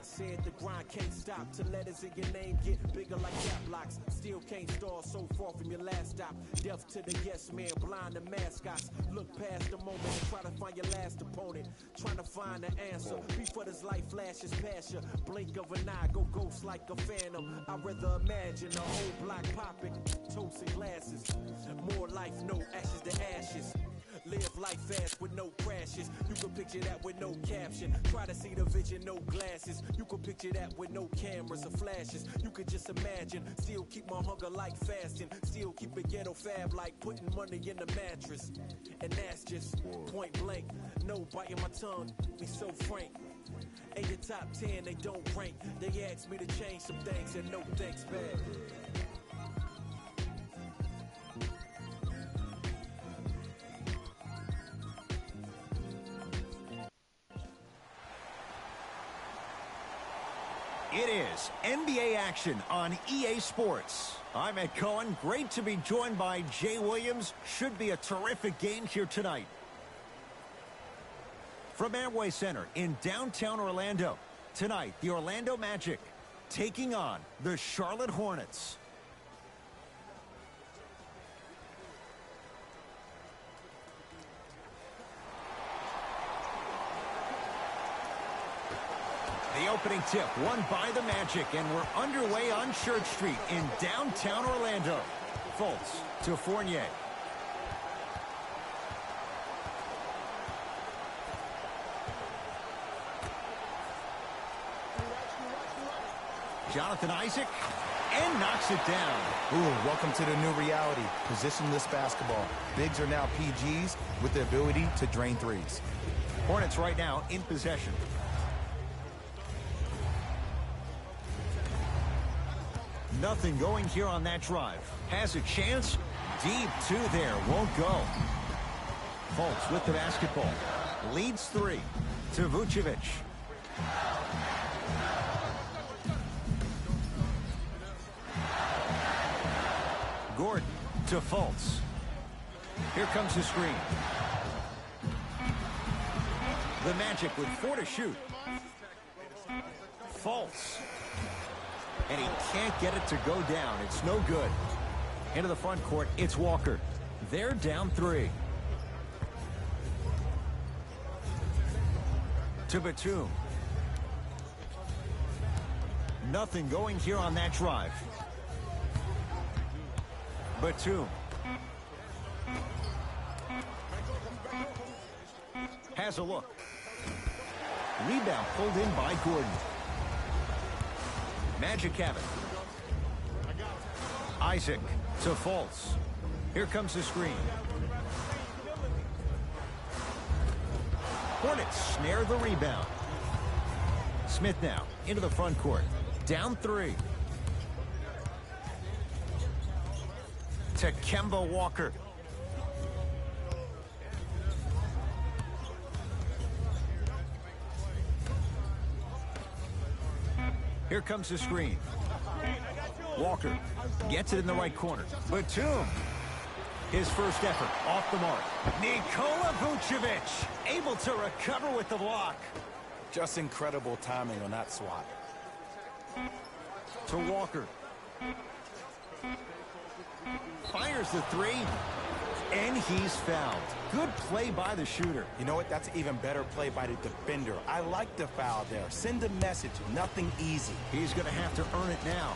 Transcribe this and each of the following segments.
once said the grind can't stop. Till letters in your name get bigger like cap blocks. Still can't stall so far from your last stop. Deaf to the yes man, blind to mascots. Look past the moment and try to find your last opponent. Trying to find the answer before this life flashes past you. Blink of an eye, go ghost like a phantom. I'd rather imagine a whole block popping, toasting glasses. More life, no ashes to ashes. Live life fast with no crashes. You can picture that with no caption. Try to see the vision, no glasses. You can picture that with no cameras or flashes. You could just imagine. Still keep my hunger like fasting. Still keep a ghetto fab like putting money in the mattress. And that's just point blank. No biting my tongue, be so frank. In your top 10, they don't rank. They asked me to change some things and no thanks back. It is NBA action on EA Sports. I'm Ed Cohen. Great to be joined by Jay Williams. Should be a terrific game here tonight. From Amway Center in downtown Orlando, tonight the Orlando Magic taking on the Charlotte Hornets. The opening tip won by the Magic, and we're underway on Church Street in downtown Orlando. Fultz to Fournier. Jonathan Isaac, and knocks it down. Ooh, welcome to the new reality. Positionless basketball. Bigs are now PGs with the ability to drain threes. Hornets right now in possession. Nothing going here on that drive. Has a chance. Deep two there. Won't go. Fultz with the basketball. Leads three to Vucevic. Gordon to Fultz. Here comes the screen. The Magic with 4 to shoot. Fultz. And he can't get it to go down. It's no good. Into the front court, it's Walker. They're down 3. To Batum. Nothing going here on that drive. Batum. Has a look. Rebound pulled in by Gordon. Magic have it. Isaac to Fultz. Here comes the screen. Hornets snare the rebound. Smith now into the front court. Down 3. To Kemba Walker. Here comes the screen. Walker gets it in the right corner. Batum. His first effort off the mark. Nikola Vucevic able to recover with the block. Just incredible timing on that swat. To Walker. Fires the 3. And he's fouled. Good play by the shooter. You know what? That's even better play by the defender. I like the foul there. Send a message. Nothing easy. He's going to have to earn it now.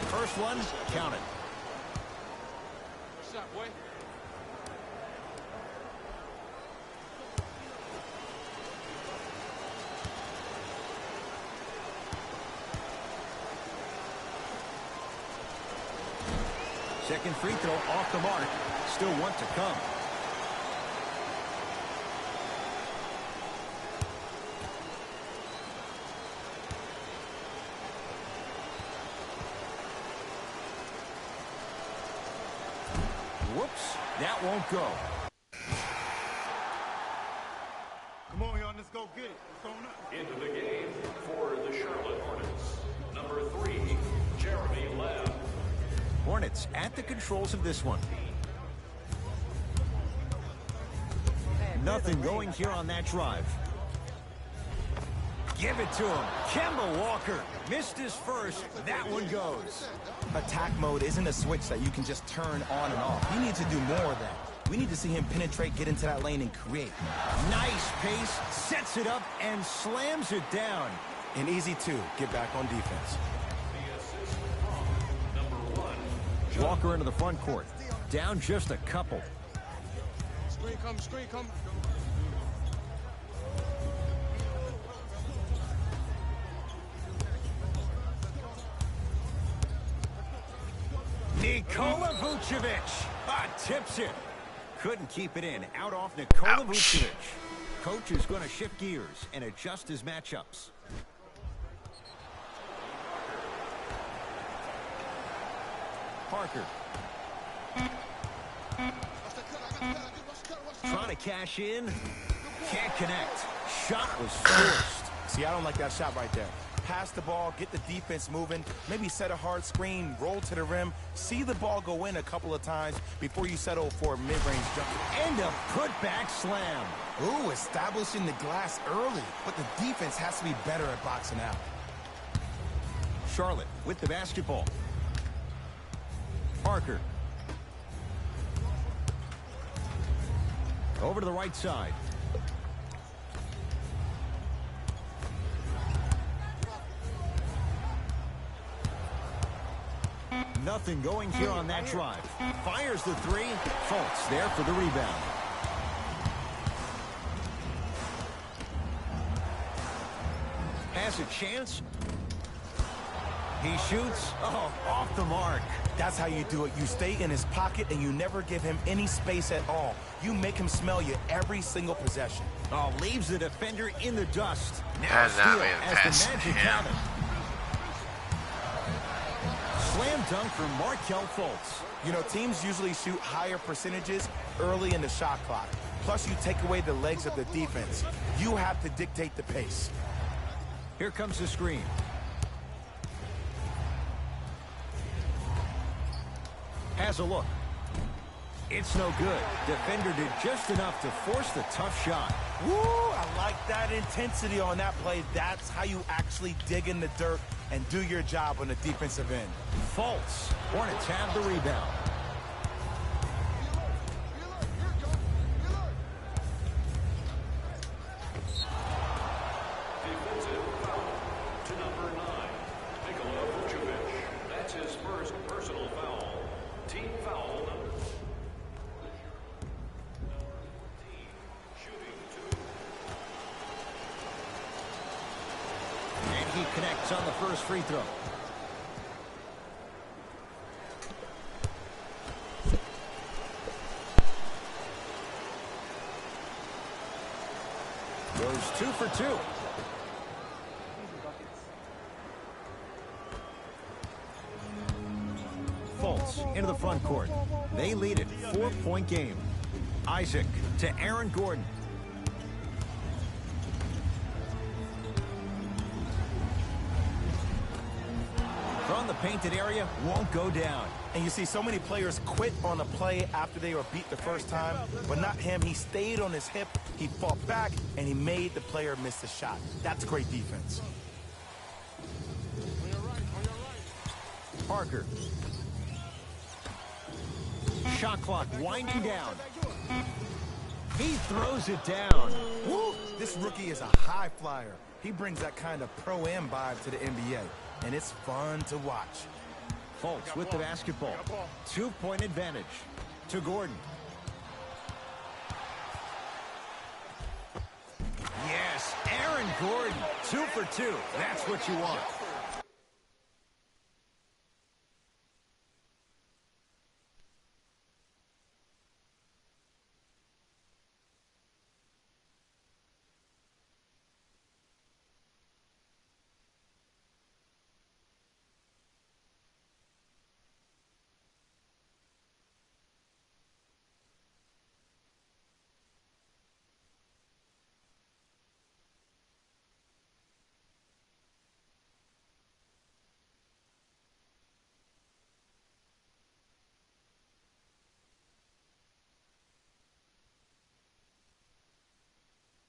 First one, count it. What's up, boy? Second free throw off the mark. Still one to come. Whoops, that won't go. Come on, y'all, let's go get it. It's on up. Into the game for the Charlotte Hornets, number 3, Jeremy Lamb. Hornets at the controls of this one. Nothing going here on that drive. Give it to him. Kemba Walker missed his first. That one goes. Attack mode isn't a switch that you can just turn on and off. You need to do more of that. We need to see him penetrate, get into that lane, and create. Nice pace, sets it up, and slams it down. And easy, too. Get back on defense. Walker into the front court. Down just a couple. Screen come, screen come. Nikola Vucevic tips it. Couldn't keep it in. Out off Nikola Vucevic. Coach is going to shift gears and adjust his matchups. Parker. Trying to cash in. Can't connect. Shot was forced. See, I don't like that shot right there. Pass the ball, get the defense moving, maybe set a hard screen, roll to the rim, see the ball go in a couple of times before you settle for a mid-range jump. And a putback slam. Ooh, establishing the glass early, but the defense has to be better at boxing out. Charlotte with the basketball. Parker. Over to the right side. Nothing going here on that drive. Fires the three. Fultz there for the rebound. Has a chance. He shoots. Oh, off the mark. That's how you do it. You stay in his pocket and you never give him any space at all. You make him smell you every single possession. Oh, leaves the defender in the dust. Now Has not steal been as past the Magic him. have it. Slam dunk from Markelle Fultz. You know, teams usually shoot higher percentages early in the shot clock. Plus, you take away the legs of the defense. You have to dictate the pace. Here comes the screen. Has a look. It's no good. Defender did just enough to force the tough shot. Woo! I like that intensity on that play. That's how you actually dig in the dirt and do your job on the defensive end. Fultz. Hornets have the rebound. Defensive foul to number 9, Nikola Vucevic. That's his first personal foul. Team foul number 14. Shooting 2. And he connects on the first free throw. Goes 2 for 2. Fultz into the front court. They lead it. 4-point game. Isaac to Aaron Gordon. From the painted area, won't go down. And you see so many players quit on a play after they were beat the first time, but not him. He stayed on his hip, he fought back, and he made the player miss the shot. That's great defense. Parker. Shot clock winding down. He throws it down. Woo! This rookie is a high flyer. He brings that kind of pro-am vibe to the NBA, and it's fun to watch. Fultz with the basketball. 2-point advantage to Gordon. Yes, Aaron Gordon. 2 for 2. That's what you want.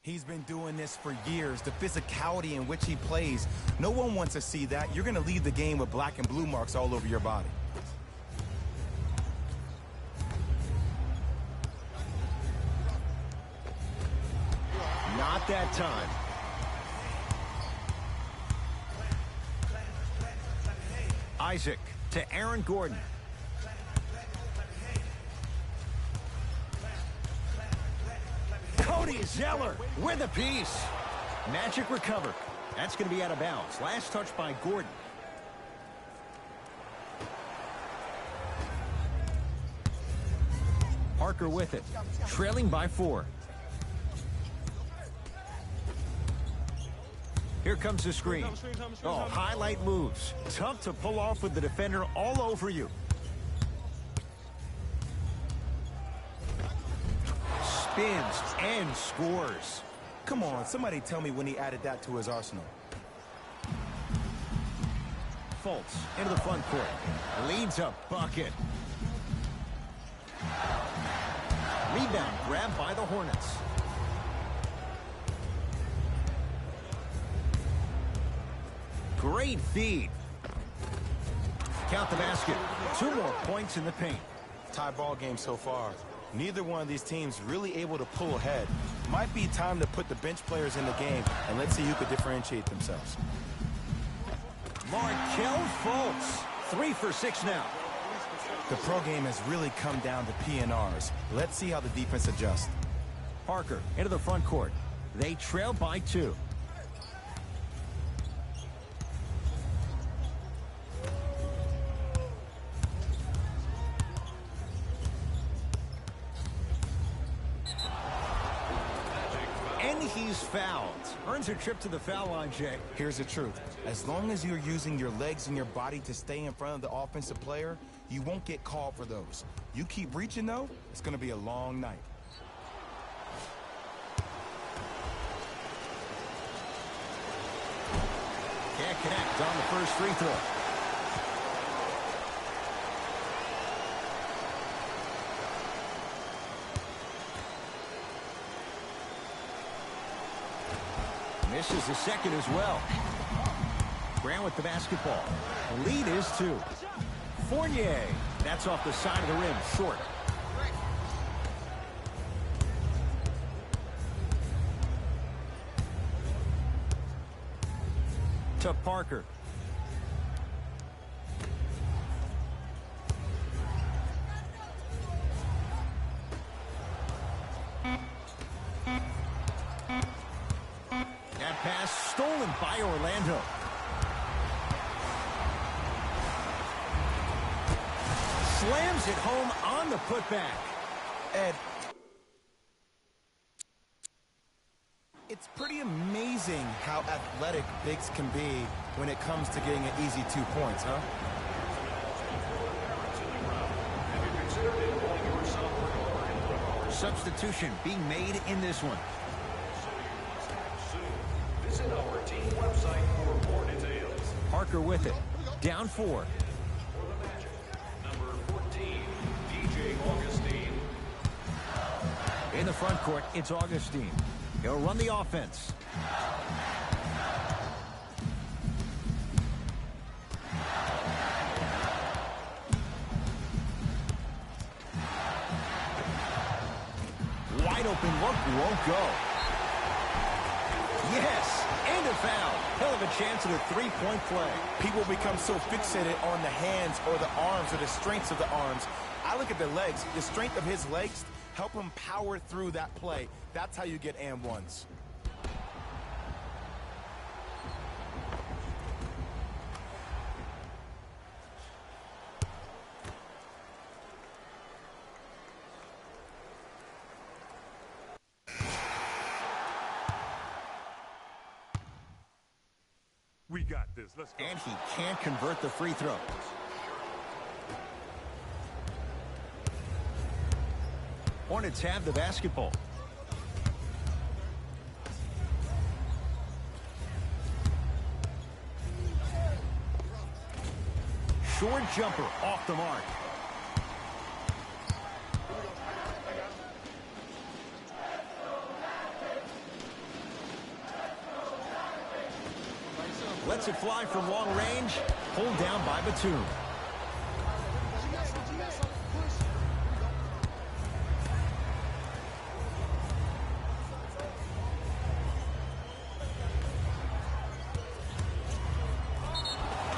He's been doing this for years. The physicality in which he plays, no one wants to see that. You're going to leave the game with black and blue marks all over your body. Not that time. Isaac to Aaron Gordon. Cody Zeller with a piece. Magic recovered. That's going to be out of bounds. Last touch by Gordon. Parker with it. Trailing by 4. Here comes the screen. Oh, highlight moves. Tough to pull off with the defender all over you. Spins and scores. Come on, somebody tell me when he added that to his arsenal. Fultz into the front court. Leads a bucket. Rebound grabbed by the Hornets. Great feed. Count the basket. 2 more points in the paint. Tie ball game so far. Neither one of these teams really able to pull ahead. Might be time to put the bench players in the game, and let's see who could differentiate themselves. Markelle Fultz. 3 for 6 now. The pro game has really come down to PNRs. Let's see how the defense adjusts. Parker into the front court. They trail by 2. And he's fouled. Earns a trip to the foul line, Jay. Here's the truth. As long as you're using your legs and your body to stay in front of the offensive player, you won't get called for those. You keep reaching, though, it's going to be a long night. Can't connect on the first free throw. Misses the second as well. Grant with the basketball. The lead is 2. Fournier. That's off the side of the rim. Short. To Parker. That pass stolen by Orlando. Slams it home on the putback. Ed, it's pretty amazing how athletic bigs can be when it comes to getting an easy 2 points, huh? Substitution being made in this one. Visit our team website for more details. Parker with it. Down 4. For the Magic, number 14, DJ Augustine. In the front court, it's Augustine. He'll run the offense. Wide open look, won't go. Yes, and a foul. He'll have a chance at a 3-point play. People become so fixated on the hands or the arms or the strengths of the arms. I look at the legs. The strength of his legs help him power through that play. That's how you get and ones. We got this. Let's go. And he can't convert the free throw. Hornets have the basketball. Short jumper off the mark. Lets it fly from long range. Pulled down by Batum.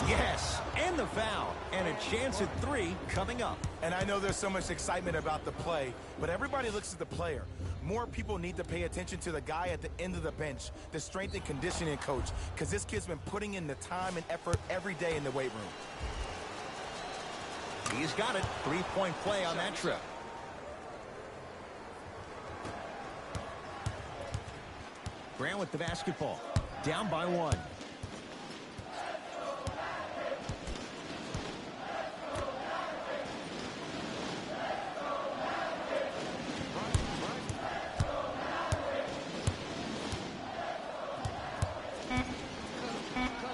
Yes, and the foul. And a chance at 3 coming up. And I know there's so much excitement about the play, but everybody looks at the player. More people need to pay attention to the guy at the end of the bench, the strength and conditioning coach, because this kid's been putting in the time and effort every day in the weight room. He's got it. 3-point play on that trip. Grant with the basketball. Down by 1.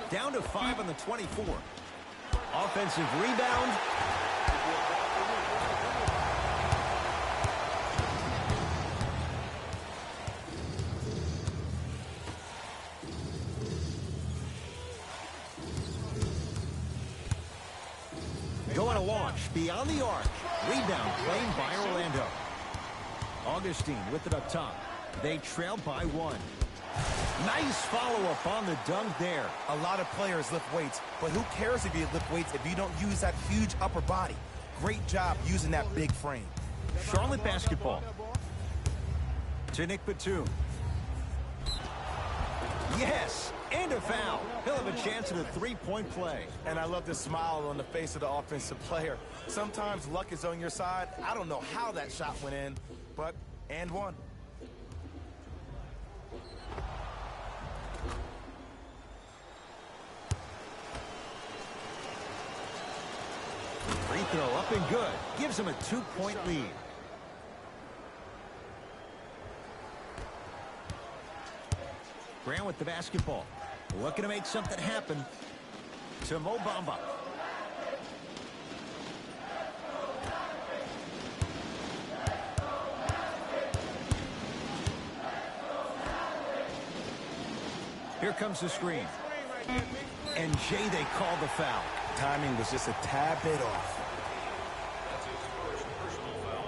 Down to 5 on the 24. Offensive rebound. Going to launch beyond the arc. Rebound claimed by Orlando. Augustine with it up top. They trail by 1. Nice follow-up on the dunk there. A lot of players lift weights, but who cares if you lift weights if you don't use that huge upper body? Great job using that big frame. Charlotte basketball. To Nick Batum. Yes, and a foul. He'll have a chance at a 3-point play. And I love the smile on the face of the offensive player. Sometimes luck is on your side. I don't know how that shot went in, but and one. Free throw up and good. Gives him a 2-point lead. Grant with the basketball. Looking to make something happen. To Mo Bamba. Here comes the screen. And Jay, they call the foul. Timing was just a tad bit off. That's his first personal foul.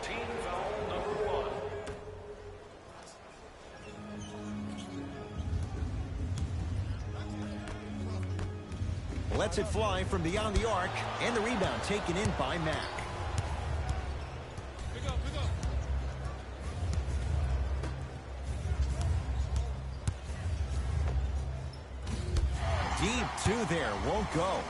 Team foul number 1. Lets it fly from beyond the arc, and the rebound taken in by Mack. Pick up. Deep 2 there, won't go.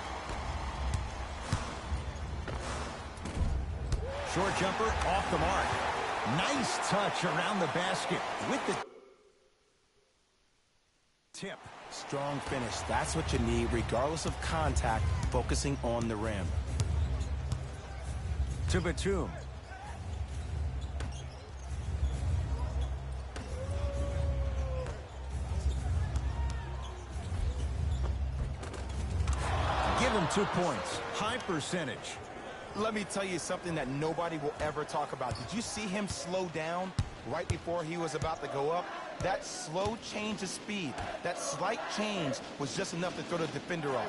Short jumper off the mark. Nice touch around the basket with the tip. Strong finish. That's what you need, regardless of contact, focusing on the rim. To Batum. Give him 2 points. High percentage. Let me tell you something that nobody will ever talk about. Did you see him slow down right before he was about to go up? That slow change of speed, that slight change was just enough to throw the defender off.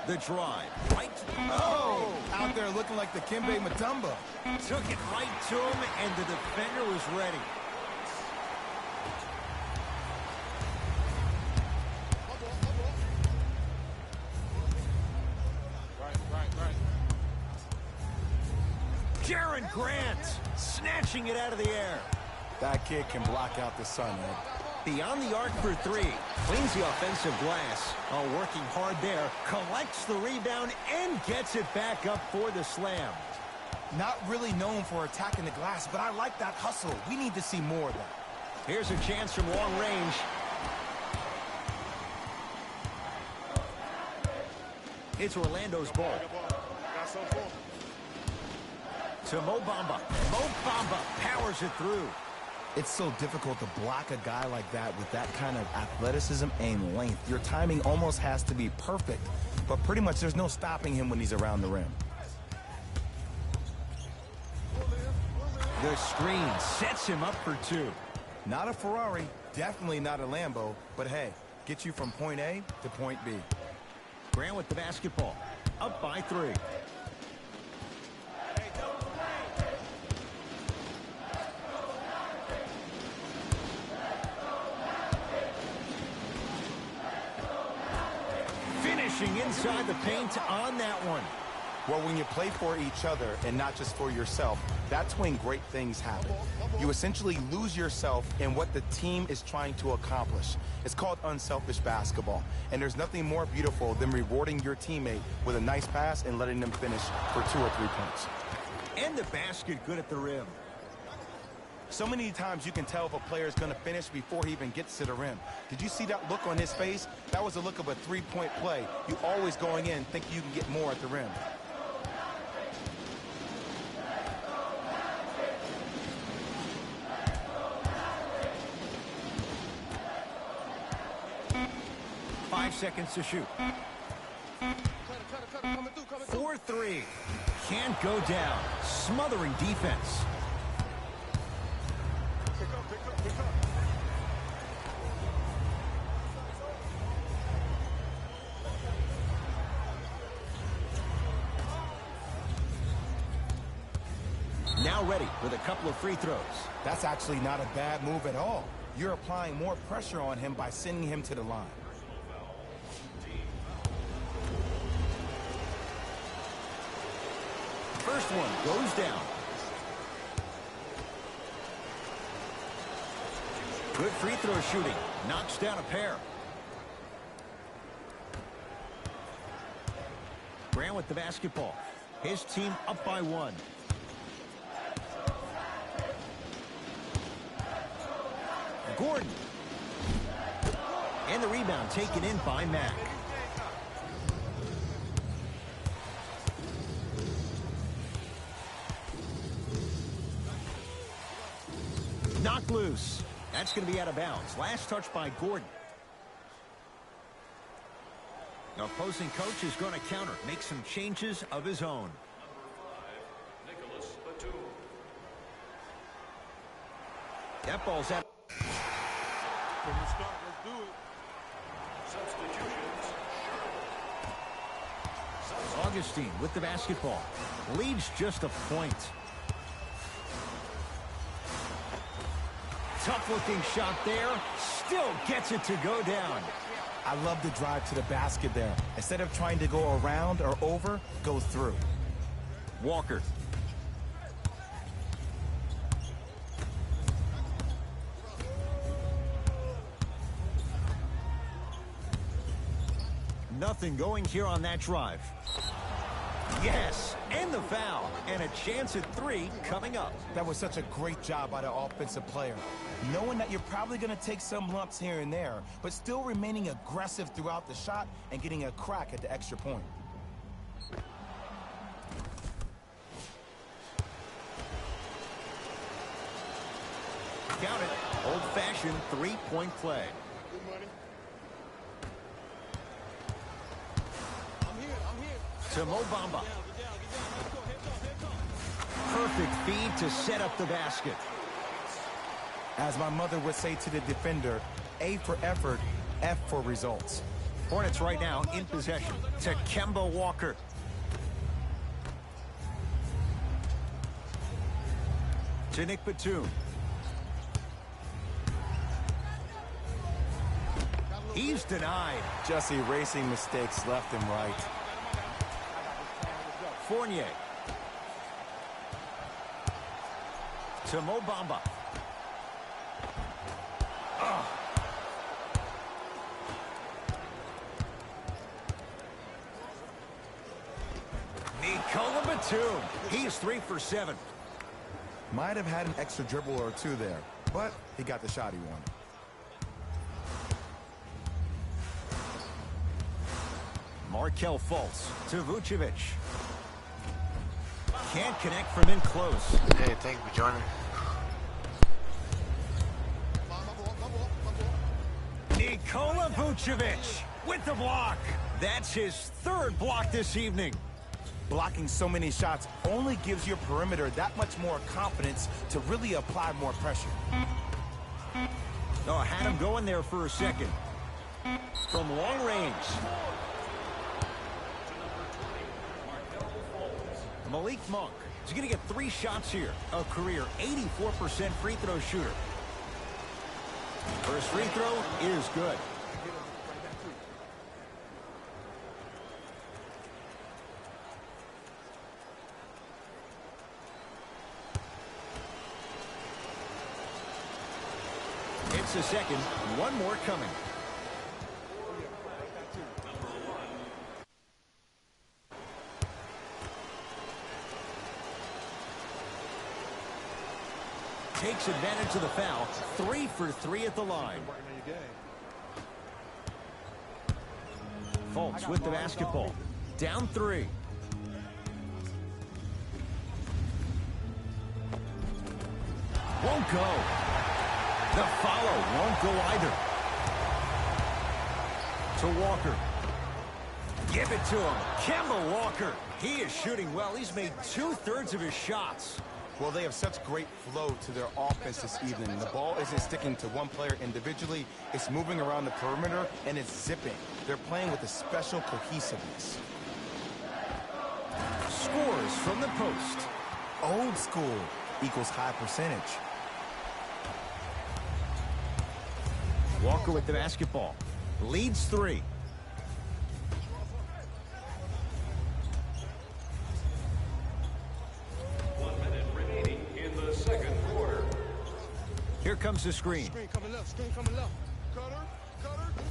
The drive. Right. Oh! Out there looking like the Kimbe Mutombo. Took it right to him, and the defender was ready. Right. Jaren Grant snatching it out of the air. That kid can block out the sun, Ed. Beyond the arc for 3. Cleans the offensive glass. Oh, working hard there. Collects the rebound and gets it back up for the slam. Not really known for attacking the glass, but I like that hustle. We need to see more of that. Here's a chance from long range. It's Orlando's ball. To Mo Bamba. Mo Bamba powers it through. It's so difficult to block a guy like that with that kind of athleticism and length. Your timing almost has to be perfect, but pretty much there's no stopping him when he's around the rim. The screen sets him up for two. Not a Ferrari, definitely not a Lambo, but hey, get you from point A to point B. Grant with the basketball. Up by 3. Finishing inside the paint on that one. Well, when you play for each other and not just for yourself, that's when great things happen. You essentially lose yourself in what the team is trying to accomplish. It's called unselfish basketball. And there's nothing more beautiful than rewarding your teammate with a nice pass and letting them finish for 2 or 3 points. And the basket good at the rim. So many times you can tell if a player is going to finish before he even gets to the rim. Did you see that look on his face? That was a look of a 3-point play. You always going in thinking you can get more at the rim. Seconds to shoot. Coming through. 4-3. Can't go down. Smothering defense. Pick up. Now ready with a couple of free throws. That's actually not a bad move at all. You're applying more pressure on him by sending him to the line. First one goes down. Good free throw shooting. Knocks down a pair. Grant with the basketball. His team up by 1. Gordon. And the rebound taken in by Mack. Knocked loose. That's going to be out of bounds. Last touch by Gordon. The opposing coach is going to counter. Make some changes of his own. Nicholas Batum. That ball's out. From the start, let's do it. Substitutions. Augustine with the basketball. Leads just a point. Tough-looking shot there. Still gets it to go down. I love the drive to the basket there. Instead of trying to go around or over, go through. Walker. Nothing going here on that drive. Yes, and the foul, and a chance at 3 coming up. That was such a great job by the offensive player. Knowing that you're probably going to take some lumps here and there, but still remaining aggressive throughout the shot and getting a crack at the extra point. Count it. Old-fashioned 3-point play. Good money. I'm here. To Mo Bamba. Get down. Let's go. Heads up. Perfect feed to set up the basket. As my mother would say to the defender, A for effort, F for results. Hornets right now in possession to Kemba Walker. To Nick Batum. He's denied. Just erasing mistakes left and right. Fournier. To Mo Bamba. Nikola Batum. He's 3 for 7. Might have had an extra dribble or 2 there, but he got the shot he wanted. Markelle Fultz to Vucevic. Can't connect from in close. Hey, thank you for joining. Nikola Vucevic with the block. That's his 3rd block this evening. Blocking so many shots only gives your perimeter that much more confidence to really apply more pressure. Oh, had him going there for a second. From long range. Malik Monk is going to get 3 shots here. A career 84% free throw shooter. First free throw is good. It's the second. One more coming. Takes advantage of the foul. 3 for 3 at the line. Fultz with the basketball. Down 3. Won't go. The follow won't go either. To Walker. Give it to him. Kemba Walker. He is shooting well. He's made 2/3 of his shots. Well, they have such great flow to their offense this evening. The ball isn't sticking to one player individually. It's moving around the perimeter, and it's zipping. They're playing with a special cohesiveness. Scores from the post. Old school equals high percentage. Walker with the basketball. Leads 3. Here comes the screen. Screen coming left, screen coming left. Cutter,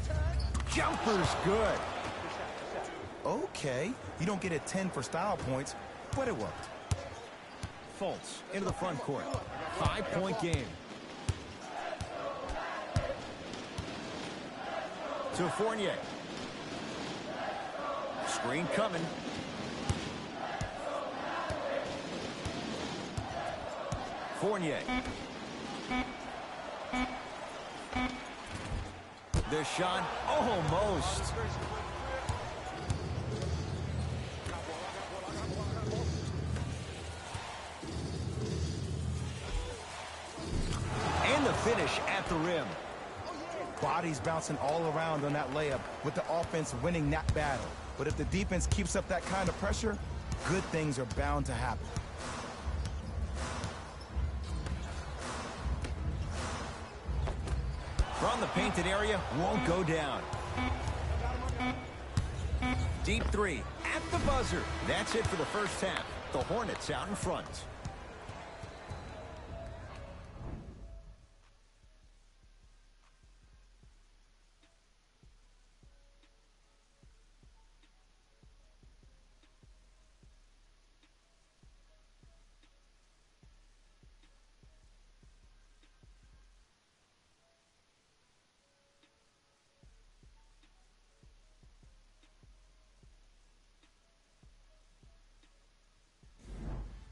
tag. Jumper's good. Okay, you don't get a 10 for style points, but it worked. Fultz into the front court. 5-point game. To Fournier. Screen coming. Fournier. The shot almost. And the finish at the rim. Bodies bouncing all around on that layup with the offense winning that battle. But if the defense keeps up that kind of pressure, good things are bound to happen. From the painted area, won't go down. Deep 3 at the buzzer. That's it for the first half. The Hornets out in front.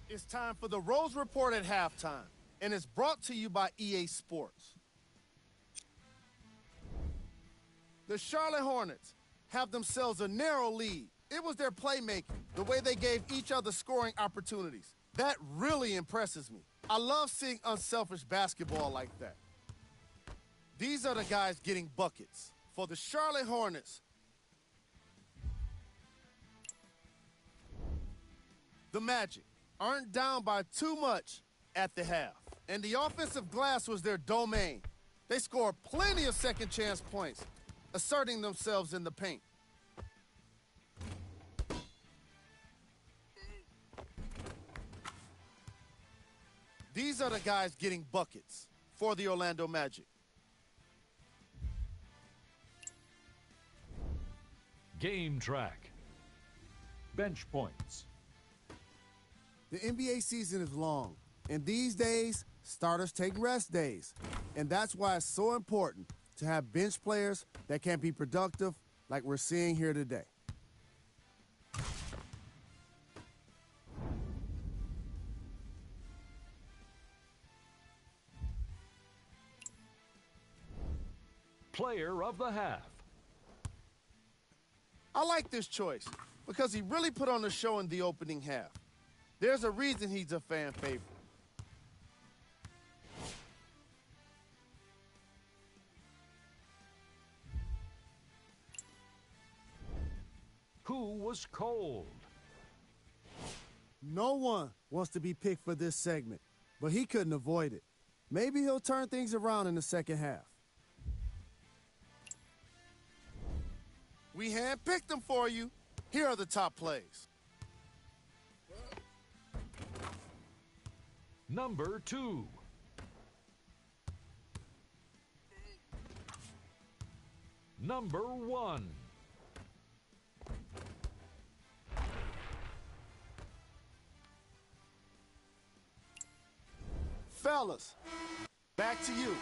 It's time for the Rose Report at halftime, and it's brought to you by EA Sports. The Charlotte Hornets have themselves a narrow lead. It was their playmaking, the way they gave each other scoring opportunities. That really impresses me. I love seeing unselfish basketball like that. These are the guys getting buckets. For the Charlotte Hornets, the Magic aren't down by too much at the half. And the offensive glass was their domain. They scored plenty of second chance points, asserting themselves in the paint. These are the guys getting buckets for the Orlando Magic. Game track. Bench points. The NBA season is long, and these days, starters take rest days. And that's why it's so important to have bench players that can be productive like we're seeing here today. Player of the half. I like this choice. because he really put on a show in the opening half. There's a reason he's a fan favorite. Who was cold? No one wants to be picked for this segment, but he couldn't avoid it. Maybe he'll turn things around in the second half. We handpicked them for you. Here are the top plays. Number 2. Number 1. Fellas, back to you.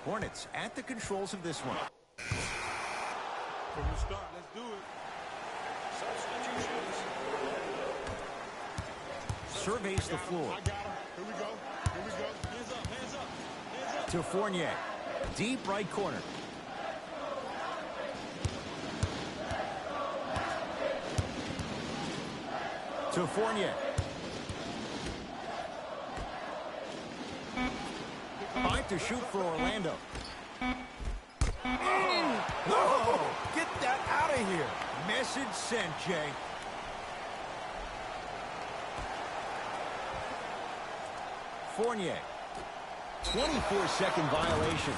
Hornets at the controls of this one. From the start, let's do it. Substitutions. Surveys the floor. I got him. Here we go. Here we go. Hands up, hands up, hands up. To Fournier. Deep right corner. To Fournier. 5 to shoot for Orlando. Oh, get that out of here. Message sent, Jay. Fournier. 24-second violation.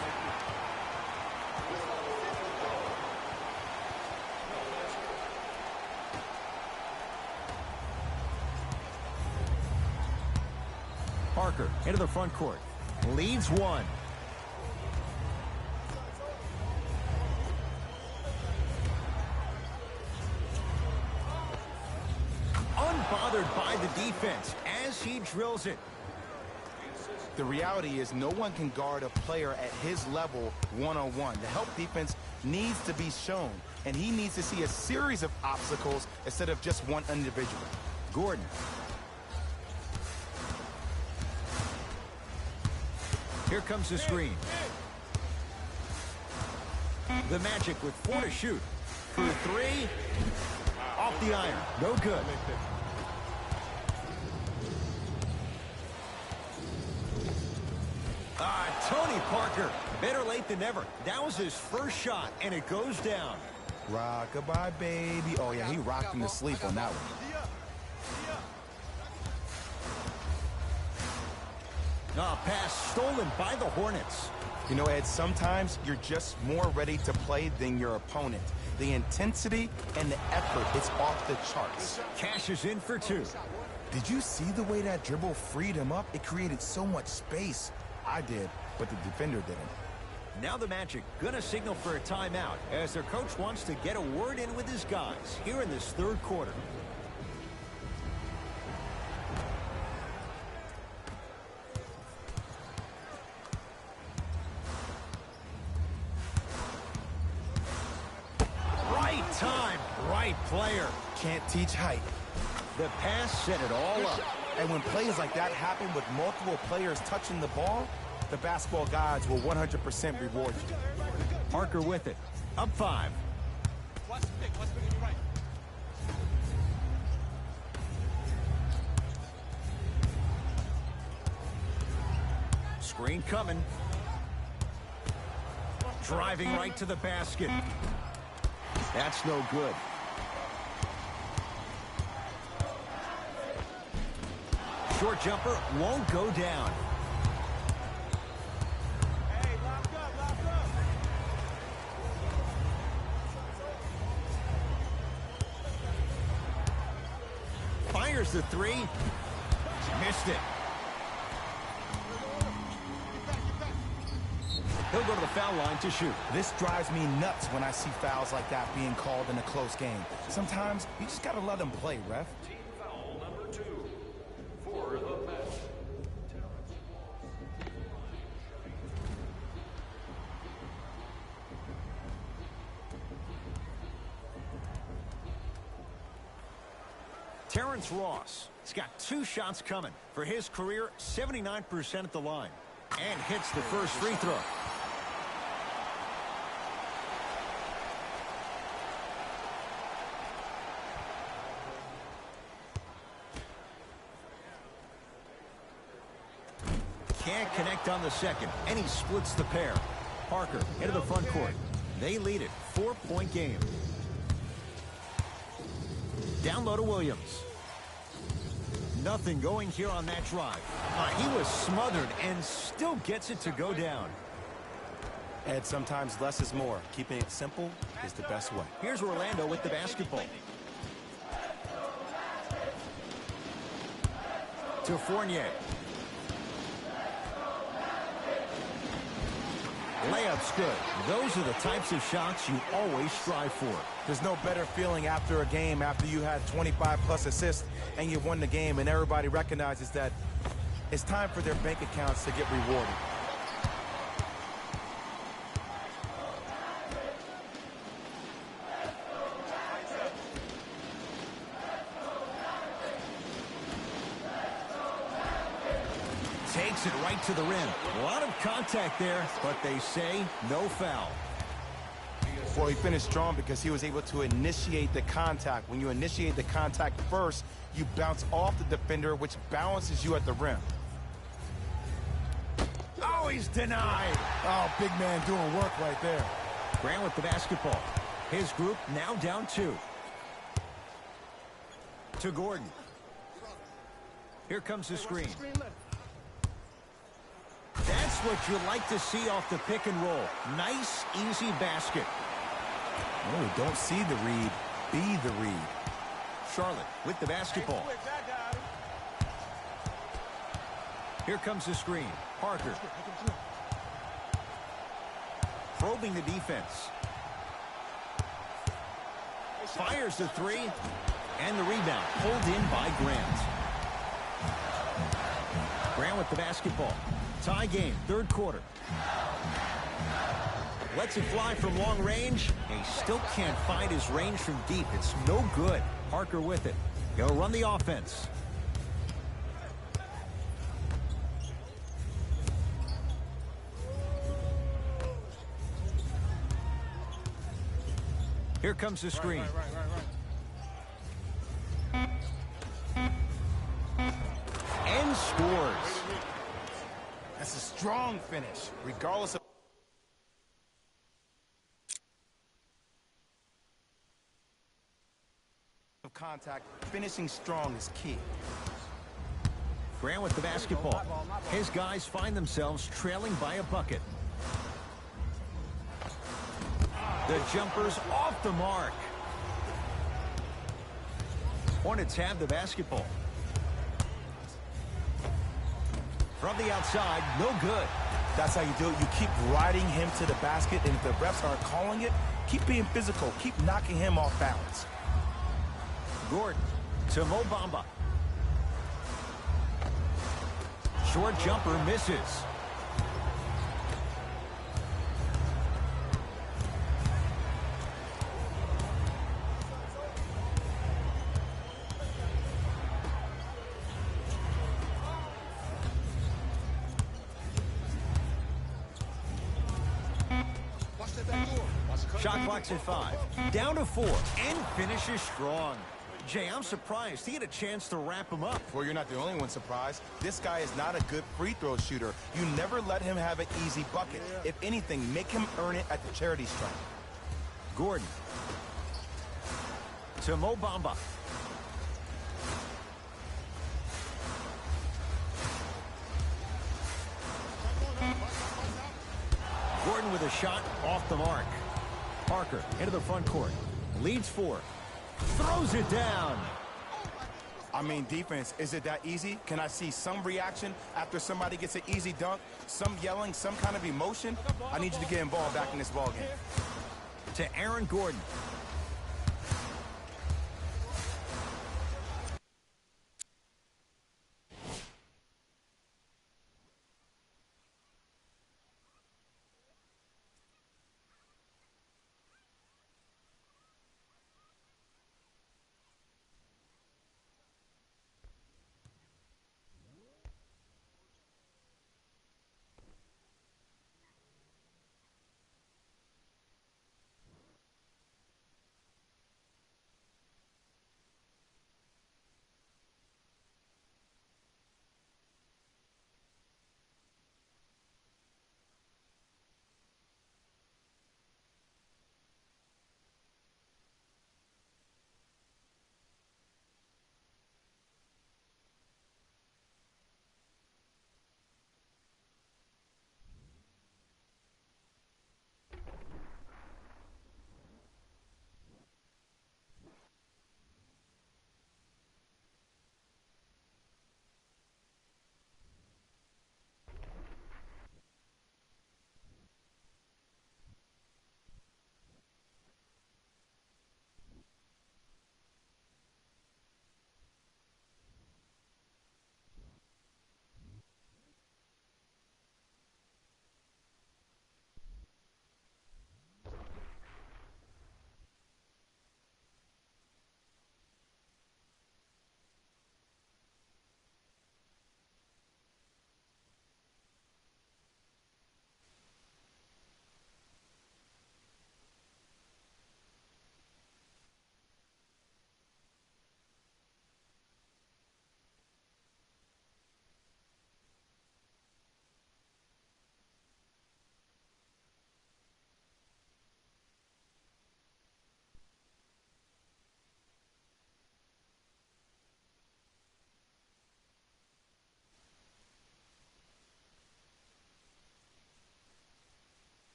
Parker into the front court. Leads one. Unbothered by the defense as he drills it. The reality is no one can guard a player at his level one-on-one. The help defense needs to be shown, and he needs to see a series of obstacles instead of just one individual. Gordon. Here comes the screen. The Magic with 4 to shoot. For 3. Off the iron. No good. Tony Parker. Better late than never. That was his first shot, and it goes down. Rock-a-bye, baby. Oh, yeah, he rocked him to sleep on that one. Pass stolen by the Hornets. You know, Ed, sometimes you're just more ready to play than your opponent. The intensity and the effort, it's off the charts. Cash is in for 2. Did you see the way that dribble freed him up? It created so much space. I did, but the defender didn't. Now the Magic gonna signal for a timeout as their coach wants to get a word in with his guys here in this third quarter. Right time, right player. Can't teach height. The pass set it all up. And when plays like that happen with multiple players touching the ball, the basketball gods will 100% reward you. Parker with it. Up 5. Watch the pick on your right. Screen coming. Driving right to the basket. That's no good. Short jumper won't go down. Hey, lock up, lock up. Fires the 3. Missed it. He'll go to the foul line to shoot. This drives me nuts when I see fouls like that being called in a close game. Sometimes you just gotta let them play, ref. Team foul number 2 for the Magic. Terrence Ross has got 2 shots coming. For his career, 79% at the line. And hits the first free throw. Can't connect on the second, and he splits the pair. Parker into the front court. They lead it. 4-point game. Down low to Williams. Nothing going here on that drive. He was smothered and still gets it to go down. Ed, sometimes less is more. Keeping it simple is the best way. Here's Orlando with the basketball. To Fournier. Layup's good. Those are the types of shots you always strive for. There's no better feeling after a game after you had 25-plus assists and you won the game and everybody recognizes that it's time for their bank accounts to get rewarded. Takes it right to the rim. A lot of contact there, but they say no foul. Well, he finished strong because he was able to initiate the contact. When you initiate the contact first, you bounce off the defender, which balances you at the rim. Oh, he's denied. Oh, big man doing work right there. Grant with the basketball. His group now down 2. To Gordon. Here comes the screen. That's what you like to see off the pick and roll. Nice, easy basket. No, don't see the read. Be the read. Charlotte with the basketball. Here comes the screen. Parker. Probing the defense. Fires the 3. And the rebound pulled in by Grant. Grant with the basketball. Tie game, 3rd quarter. Lets it fly from long range. He still can't find his range from deep. It's no good. Parker with it. He'll run the offense. Here comes the screen. And scores. That's a strong finish, regardless of contact. Finishing strong is key. Grant with the basketball. His guys find themselves trailing by a bucket. The jumper's off the mark. Hornets have the basketball. From the outside, no good. That's how you do it. You keep riding him to the basket, and if the refs aren't calling it, keep being physical. Keep knocking him off balance. Gordon to Mo Bamba. Short jumper misses. Shot clock's at 5. Down to 4. And finishes strong. Jay, I'm surprised he had a chance to wrap him up. Well, you're not the only one surprised. This guy is not a good free throw shooter. You never let him have an easy bucket. If anything, make him earn it at the charity stripe. Gordon to Mo Bamba. Gordon with a shot off the mark. Parker into the front court. Leads 4. Throws it down. I mean, defense, is it that easy? Can I see some reaction after somebody gets an easy dunk? Some yelling, some kind of emotion? I need you to get involved back in this ball game. To Aaron Gordon.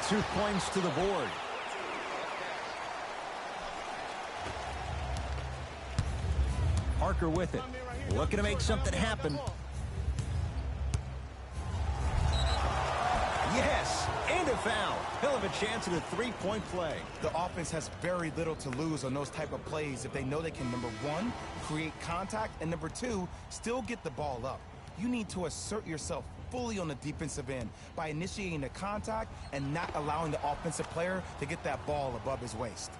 2 points to the board. Parker with it. Looking to make something happen. Yes, and a foul. He'll have a chance at a 3-point play. The offense has very little to lose on those type of plays if they know they can, number one, create contact, and number two, still get the ball up. You need to assert yourself fully on the defensive end by initiating the contact and not allowing the offensive player to get that ball above his waist.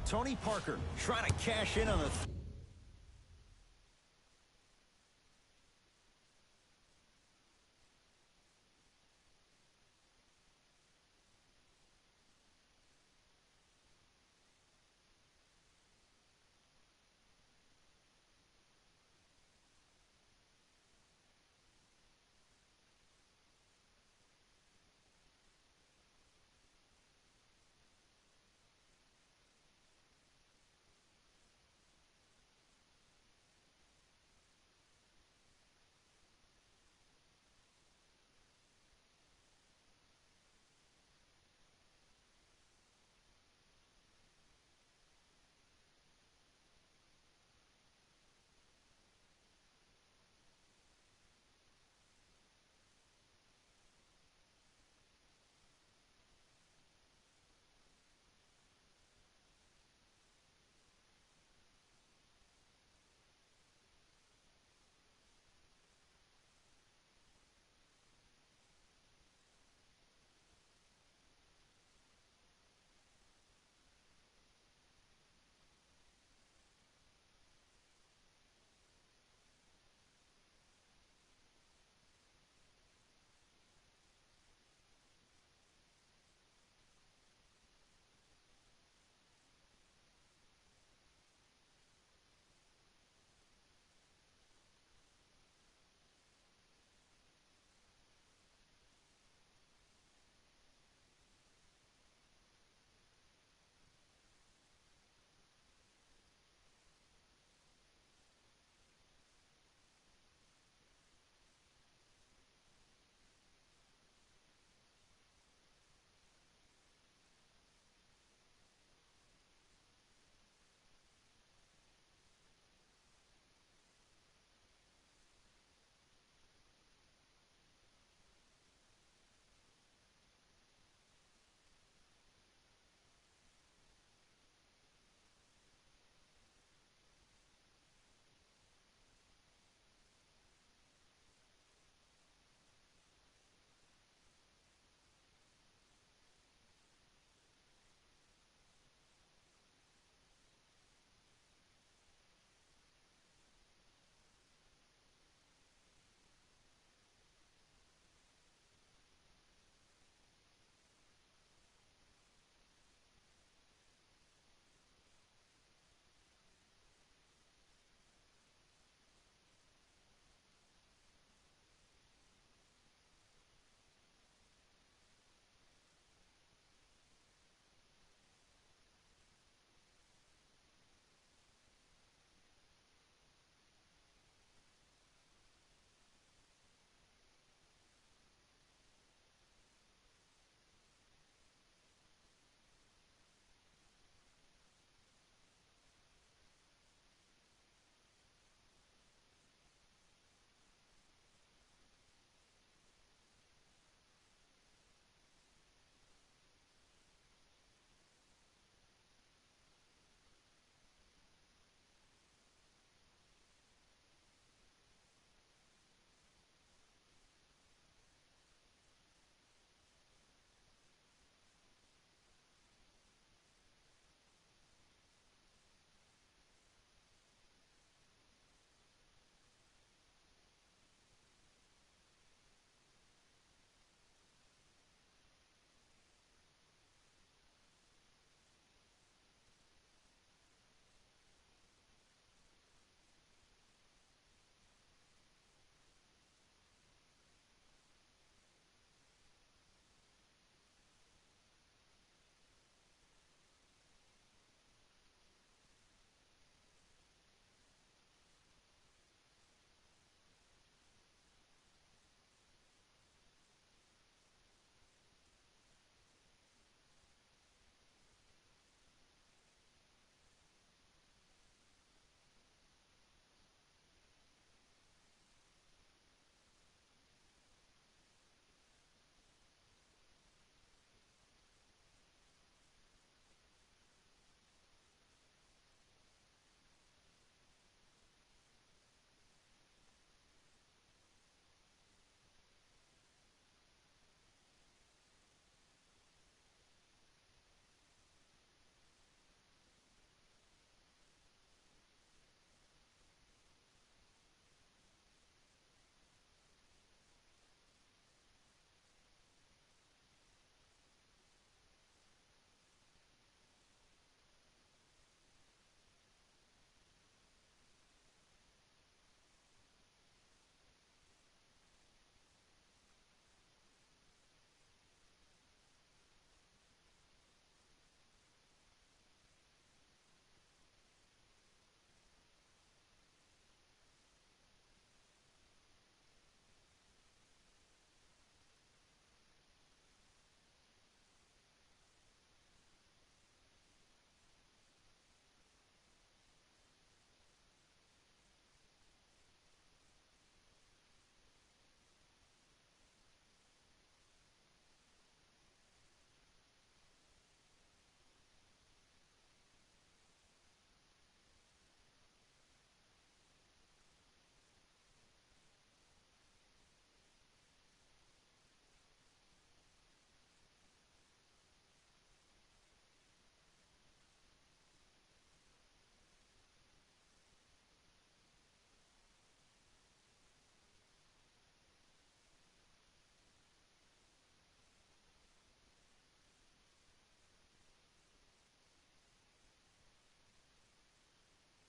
Tony Parker trying to cash in on the...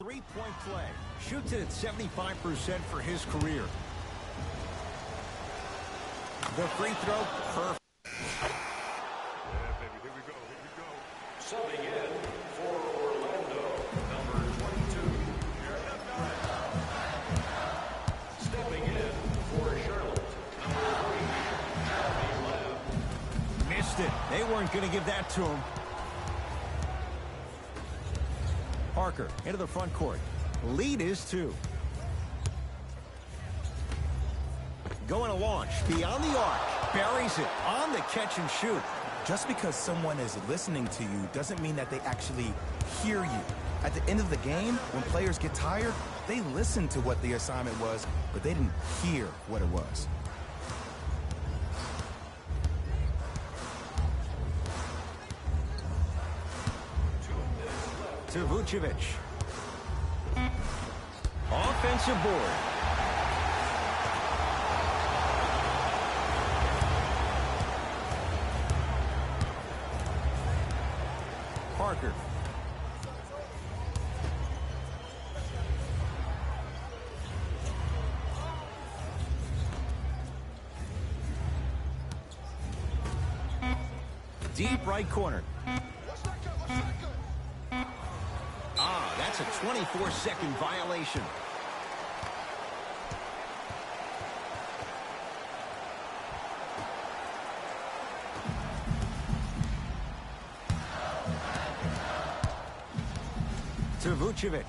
Three-point play. Shoots it at 75% for his career. The free throw, perfect. Yeah, baby, here we go, here we go. Subbing in for Orlando, number 22, Jeremy Grant. Stepping in for Charlotte, number 3, Jeremy Lamb. Missed it. They weren't going to give that to him. Parker into the front court. Lead is 2. Going to launch beyond the arc. Buries it on the catch and shoot. Just because someone is listening to you doesn't mean that they actually hear you. At the end of the game, when players get tired, they listen to what the assignment was, but they didn't hear what it was. To Vucevic. Offensive board. Parker. Deep right corner. That's a 24-second violation. To Vucevic.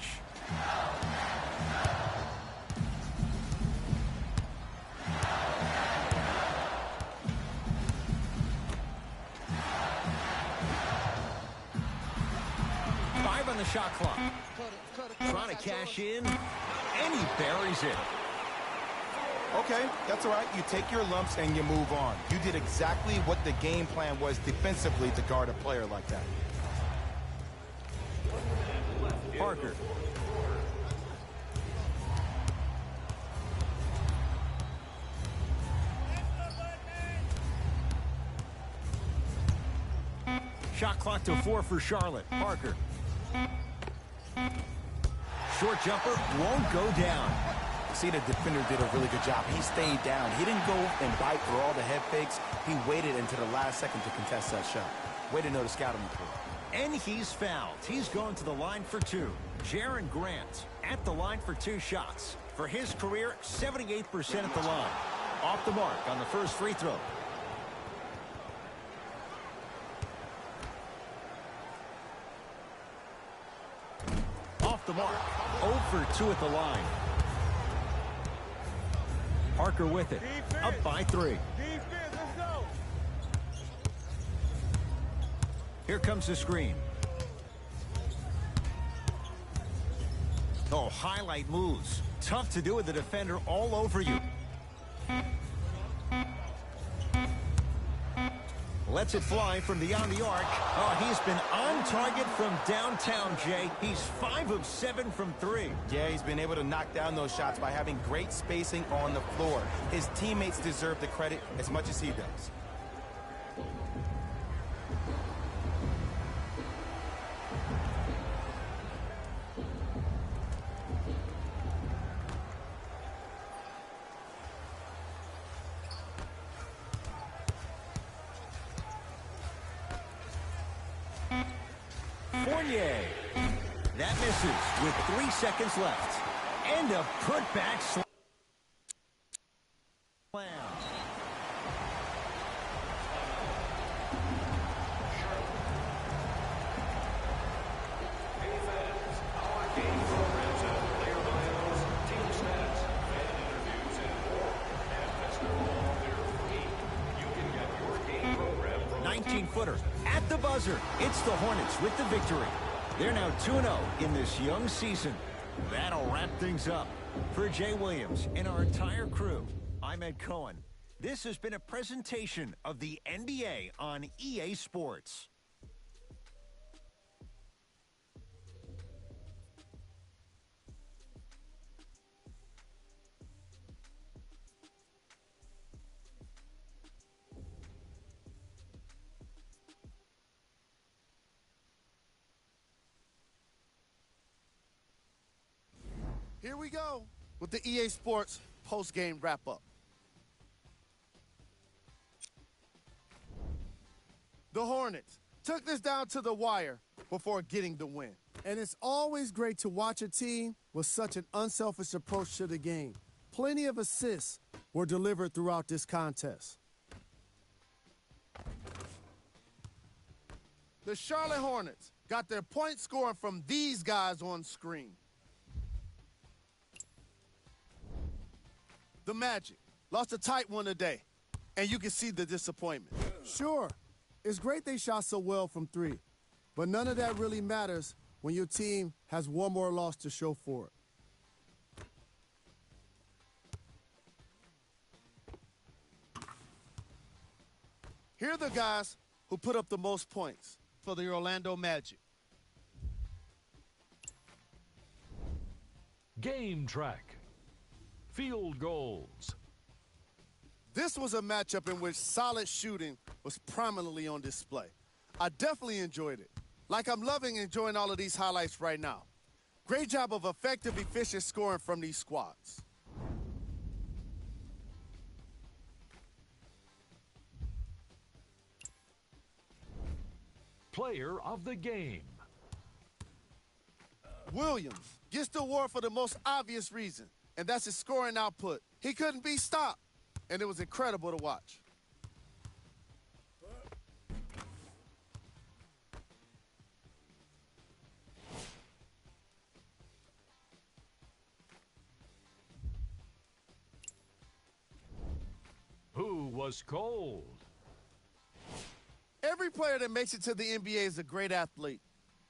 On the shot clock. Trying to cash in, and he buries it. Okay, that's all right. You take your lumps and you move on. You did exactly what the game plan was defensively to guard a player like that. Parker. Shot clock to 4 for Charlotte. Parker. Short jumper won't go down. See, the defender did a really good job. He stayed down. He didn't go and bite for all the head fakes. He waited until the last second to contest that shot. Way to know to scout him for. And he's fouled. He's going to the line for 2. Jaren Grant at the line for 2 shots. For his career, 78% at the line. Off the mark on the first free throw. Off the mark. 0 for 2 at the line. Parker with it. Up by 3. Defense, let's go. Here comes the screen. Oh, highlight moves. Tough to do with the defender all over you. Lets it fly from beyond the arc. Oh, he's been on target from downtown, Jay. He's 5 of 7 from 3. Yeah, he's been able to knock down those shots by having great spacing on the floor. His teammates deserve the credit as much as he does. Fournier. That misses with 3 seconds left. And a putback slam. Hey fans, our game programs have player bios, team stats, fan interviews, and more. And that's no all they're free. You can get your game program from 19-footer at the buzzer. It's the Hornets with the victory. They're now 2-0 in this young season. That'll wrap things up. For Jay Williams and our entire crew, I'm Ed Cohen. This has been a presentation of the NBA on EA Sports. Here we go with the EA Sports post-game wrap-up. The Hornets took this down to the wire before getting the win. And it's always great to watch a team with such an unselfish approach to the game. Plenty of assists were delivered throughout this contest. The Charlotte Hornets got their point scoring from these guys on screen. The Magic lost a tight one today, and you can see the disappointment. Sure, it's great they shot so well from three, but none of that really matters when your team has one more loss to show for it. Here are the guys who put up the most points for the Orlando Magic. Game track. Field goals. This was a matchup in which solid shooting was prominently on display. I definitely enjoyed it. Like I'm loving enjoying all of these highlights right now. Great job of effective, efficient scoring from these squads. Player of the game. Williams gets the award for the most obvious reason, and that's his scoring output. He couldn't be stopped, and it was incredible to watch. Who was cold? Every player that makes it to the NBA is a great athlete,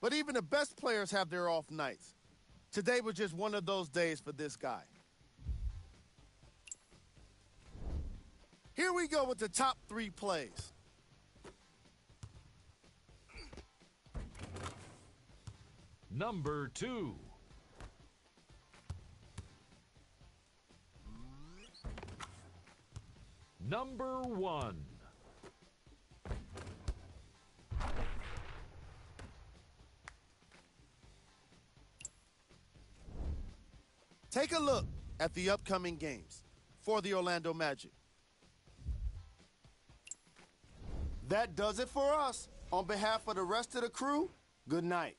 but even the best players have their off nights. Today was just one of those days for this guy. Here we go with the top 3 plays. Number 2. Number 1. Take a look at the upcoming games for the Orlando Magic. That does it for us. On behalf of the rest of the crew, good night.